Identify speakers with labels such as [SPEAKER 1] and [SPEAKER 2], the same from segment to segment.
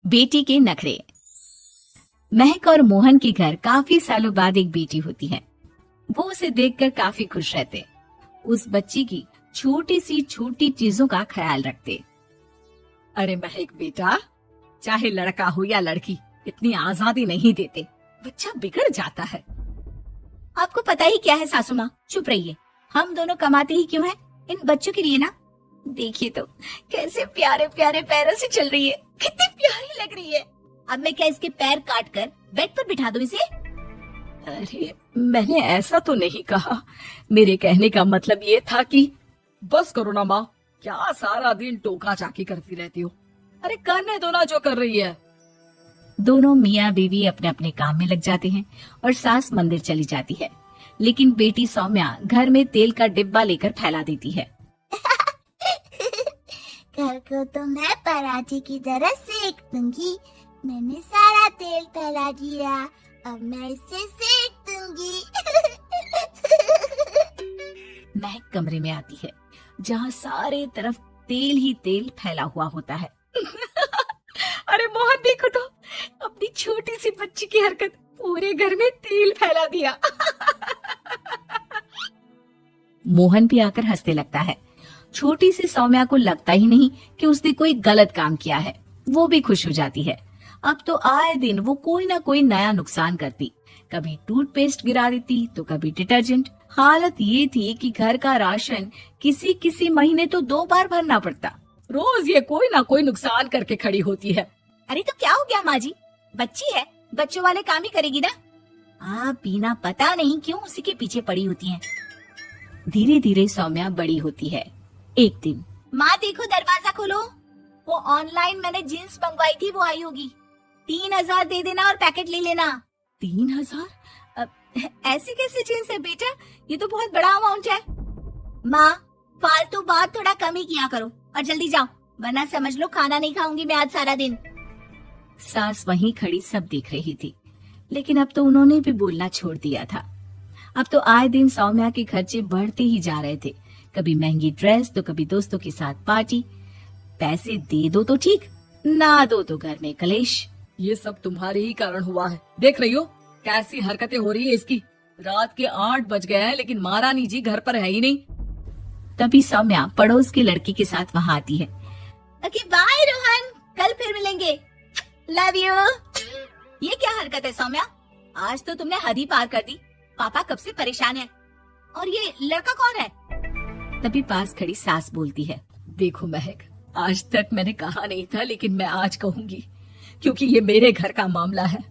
[SPEAKER 1] बेटी के नखरे। महक और मोहन के घर काफी सालों बाद एक बेटी होती है। वो उसे देखकर काफी खुश रहते। उस बच्ची की छोटी सी छोटी चीजों का ख्याल रखते। अरे महक बेटा, चाहे लड़का हो या लड़की, इतनी आजादी नहीं देते, बच्चा बिगड़ जाता है। आपको पता ही क्या है सासू माँ, चुप रहिए। हम दोनों कमाते ही क्यों हैं? इन बच्चों के लिए ना। देखिए तो कैसे प्यारे प्यारे पैरों से चल रही है, कितनी प्यारी लग रही है। अब मैं क्या इसके पैर काट कर बेड पर बिठा दूं इसे? अरे मैंने ऐसा तो नहीं कहा। मेरे कहने का मतलब ये था कि बस करो ना माँ, क्या सारा दिन टोका चाकी करती रहती हो। अरे करने दो ना जो कर रही है। दोनों मियाँ बीवी अपने अपने काम में लग जाते हैं और सास मंदिर चली जाती है। लेकिन बेटी सौम्या घर में तेल का डिब्बा लेकर फैला देती है।
[SPEAKER 2] घर को तो मैं पराठे की तरह सेक दूंगी। मैंने सारा तेल फैला दिया, अब मैं इसे सेक दूंगी।
[SPEAKER 1] महक कमरे में आती है जहाँ सारे तरफ तेल ही तेल फैला हुआ होता है। अरे मोहन देखो तो, अपनी छोटी सी बच्ची की हरकत, पूरे घर में तेल फैला दिया। मोहन भी आकर हंसने लगता है। छोटी सी सौम्या को लगता ही नहीं कि उसने कोई गलत काम किया है। वो भी खुश हो जाती है। अब तो आए दिन वो कोई ना कोई नया नुकसान करती। कभी टूथपेस्ट गिरा देती तो कभी डिटर्जेंट। हालत ये थी कि घर का राशन किसी किसी महीने तो 2 बार भरना पड़ता। रोज ये कोई ना कोई नुकसान करके खड़ी होती है। अरे तो क्या हो गया माँ जी, बच्ची है, बच्चों वाले काम ही करेगी ना। आप बिना पता नहीं क्यों उसी के पीछे पड़ी होती हैं। धीरे धीरे सौम्या बड़ी होती है। एक दिन,
[SPEAKER 2] माँ देखो दरवाजा खोलो, वो ऑनलाइन मैंने जीन्स मंगवाई थी, वो आई होगी। 3000 दे देना और पैकेट ले लेना।
[SPEAKER 1] 3000? ऐसी कैसी जीन्स है बेटा, ये तो बहुत बड़ा अमाउंट है।
[SPEAKER 2] माँ फालतू बात थोड़ा कम ही किया करो और जल्दी जाओ, वरना समझ लो खाना नहीं खाऊंगी मैं आज सारा दिन।
[SPEAKER 1] सास वहीं खड़ी सब देख रही थी, लेकिन अब तो उन्होंने भी बोलना छोड़ दिया था। अब तो आए दिन सौम्या के खर्चे बढ़ते ही जा रहे थे। कभी महंगी ड्रेस तो कभी दोस्तों के साथ पार्टी। पैसे दे दो तो ठीक, ना दो तो घर में कलेश। ये सब तुम्हारे ही कारण हुआ है। देख रही हो कैसी हरकतें हो रही है इसकी। रात के 8 बज गए हैं लेकिन महारानी जी घर पर है ही नहीं। तभी सौम्या पड़ोस की लड़की के साथ वहाँ आती है।
[SPEAKER 2] ओके बाय रोहन, कल फिर मिलेंगे, लव यू।
[SPEAKER 1] ये क्या हरकत है सौम्या, आज तो तुमने हद ही पार कर दी। पापा कब से परेशान है। और ये लड़का कौन है? तभी पास खड़ी सास बोलती है, देखो महक, आज तक मैंने कहा नहीं था लेकिन मैं आज कहूंगी, क्योंकि ये मेरे घर का मामला है।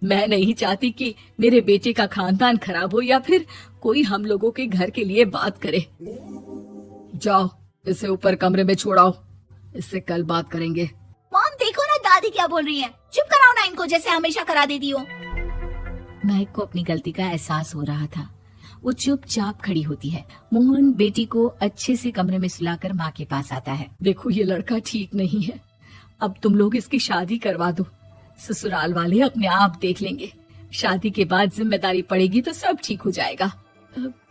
[SPEAKER 1] मैं नहीं चाहती कि मेरे बेटे का खानदान खराब हो या फिर कोई हम लोगों के घर के लिए बात करे। जाओ इसे ऊपर कमरे में छोड़ाओ, इससे कल बात करेंगे।
[SPEAKER 2] मॉम देखो ना दादी क्या बोल रही है, चुप कराओ ना इनको, जैसे हमेशा करा देती हो।
[SPEAKER 1] महक को अपनी गलती का एहसास हो रहा था। वो चुपचाप खड़ी होती है। मोहन बेटी को अच्छे से कमरे में सुलाकर माँ के पास आता है। देखो ये लड़का ठीक नहीं है, अब तुम लोग इसकी शादी करवा दो। ससुराल वाले अपने आप देख लेंगे, शादी के बाद जिम्मेदारी पड़ेगी तो सब ठीक हो जाएगा।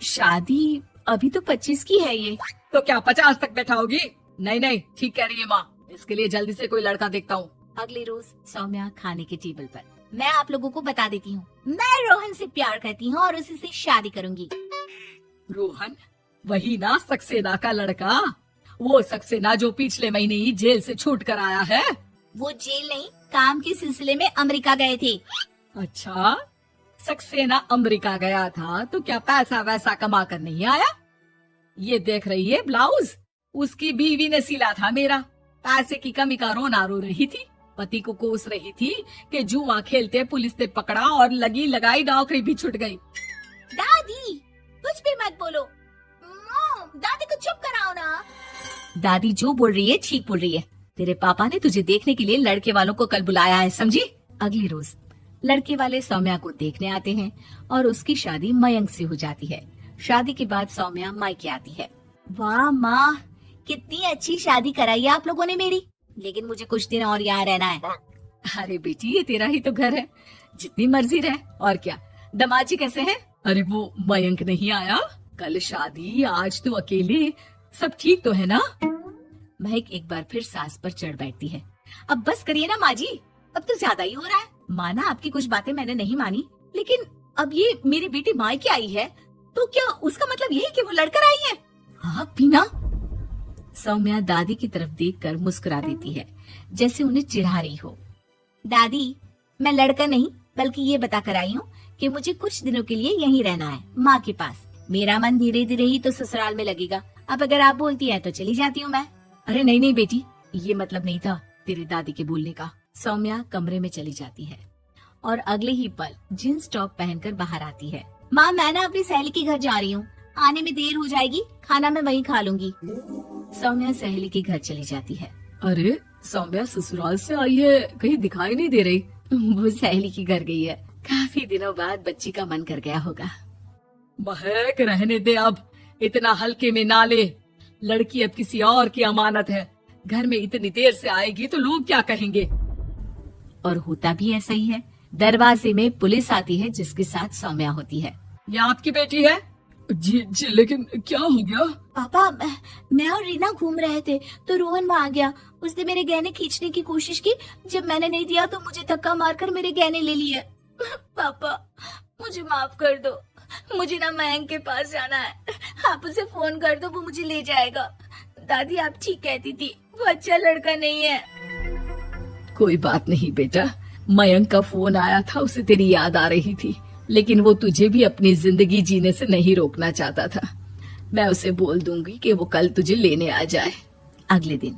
[SPEAKER 1] शादी अभी तो 25 की है ये। तो क्या 50 तक बैठाओगी? नहीं नहीं, ठीक कह रही है माँ, इसके लिए जल्दी से कोई लड़का देखता हूँ। अगले रोज सौम्या खाने के टेबल पर।
[SPEAKER 2] मैं आप लोगों को बता देती हूँ, मैं रोहन से प्यार करती हूँ और उसी से शादी करूंगी।
[SPEAKER 1] रोहन? वही ना सक्सेना का लड़का, वो सक्सेना जो पिछले महीने ही जेल से छूट कर आया है।
[SPEAKER 2] वो जेल नहीं, काम के सिलसिले में अमेरिका गए थे।
[SPEAKER 1] अच्छा, सक्सेना अमेरिका गया था तो क्या पैसा वैसा कमा कर नहीं आया? ये देख रही है ब्लाउज, उसकी बीवी ने सिला था मेरा। पैसे की कमी का रोना रो रही थी, पति को कोस रही थी कि जुआ खेलते पुलिस ने पकड़ा और लगी लगाई नौकरी भी छूट गई।
[SPEAKER 2] दादी कुछ भी मत बोलो। मॉम दादी को चुप कराओ ना।
[SPEAKER 1] दादी जो बोल रही है ठीक बोल रही है। तेरे पापा ने तुझे देखने के लिए लड़के वालों को कल बुलाया है, समझी? अगले रोज लड़के वाले सौम्या को देखने आते हैं और उसकी शादी मयंक से हो जाती है। शादी के बाद सौम्या मायके आती है।
[SPEAKER 2] वाह माँ, कितनी अच्छी शादी कराई है आप लोगों ने मेरी, लेकिन मुझे कुछ दिन और यहाँ रहना है।
[SPEAKER 1] अरे बेटी ये तेरा ही तो घर है, जितनी मर्जी रहे। और क्या, दमाजी कैसे है? अरे वो मयंक नहीं आया, कल शादी, आज तो अकेले, सब ठीक तो है ना? महक एक बार फिर सास पर चढ़ बैठती है। अब बस करिए ना माँ जी, अब तो ज्यादा ही हो रहा है। माना आपकी कुछ बातें मैंने नहीं मानी, लेकिन अब ये मेरी बेटी मायके आई है तो क्या उसका मतलब यही कि वो लड़कर आई है? हाँ पीना। सौम्या दादी की तरफ देखकर मुस्कुरा देती है, जैसे उन्हें चिढ़ा रही हो। दादी, मैं लड़का नहीं बल्कि ये बता कर आई हूँ कि मुझे कुछ दिनों के लिए यहीं रहना है, माँ के पास। मेरा मन धीरे धीरे ही तो ससुराल में लगेगा। अब अगर आप बोलती है तो चली जाती हूँ मैं। अरे नहीं नहीं बेटी, ये मतलब नहीं था तेरी दादी के बोलने का। सौम्या कमरे में चली जाती है और अगले ही पल जींस टॉप पहनकर बाहर आती है। माँ, मैं ना अपनी सहेली के घर जा रही हूँ, आने में देर हो जाएगी, खाना मैं वहीं खा लूंगी। सौम्या सहेली के घर चली जाती है। अरे सौम्या ससुराल से आई है, कहीं दिखाई नहीं दे रही। वो सहेली के घर गई है, काफी दिनों बाद बच्ची का मन कर गया होगा। महक, रहने दे अब, इतना हल्के में ना ले। लड़की अब किसी और की अमानत है, घर में इतनी देर से आएगी तो लोग क्या कहेंगे। और होता भी ऐसा ही है। दरवाजे में पुलिस आती है जिसके साथ सौम्या होती है। ये आपकी बेटी है? जी जी, लेकिन क्या हो गया? पापा, मैं और रीना घूम रहे थे तो रोहन वहाँ आ गया। उसने मेरे गहने खींचने की कोशिश की, जब मैंने नहीं दिया तो मुझे धक्का मारकर मेरे गहने ले लिए। पापा, मुझे माफ कर दो, मुझे ना मयंक के पास जाना है, आप उसे फोन कर दो, वो मुझे ले जाएगा। दादी आप ठीक कहती थी, वो अच्छा लड़का नहीं है। कोई बात नहीं बेटा, मयंक का फोन आया था, उसे तेरी याद आ रही थी, लेकिन वो तुझे भी अपनी जिंदगी जीने से नहीं रोकना चाहता था। मैं उसे बोल दूंगी कि वो कल तुझे लेने आ जाए। अगले दिन,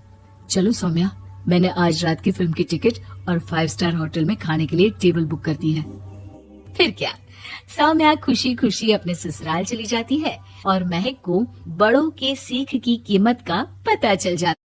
[SPEAKER 1] चलो सौम्या, मैंने आज रात की फिल्म की टिकट और 5 स्टार होटल में खाने के लिए टेबल बुक कर दी है। फिर क्या, सौम्या खुशी खुशी अपने ससुराल चली जाती है और महक को बड़ों के सीख की कीमत का पता चल जाता है।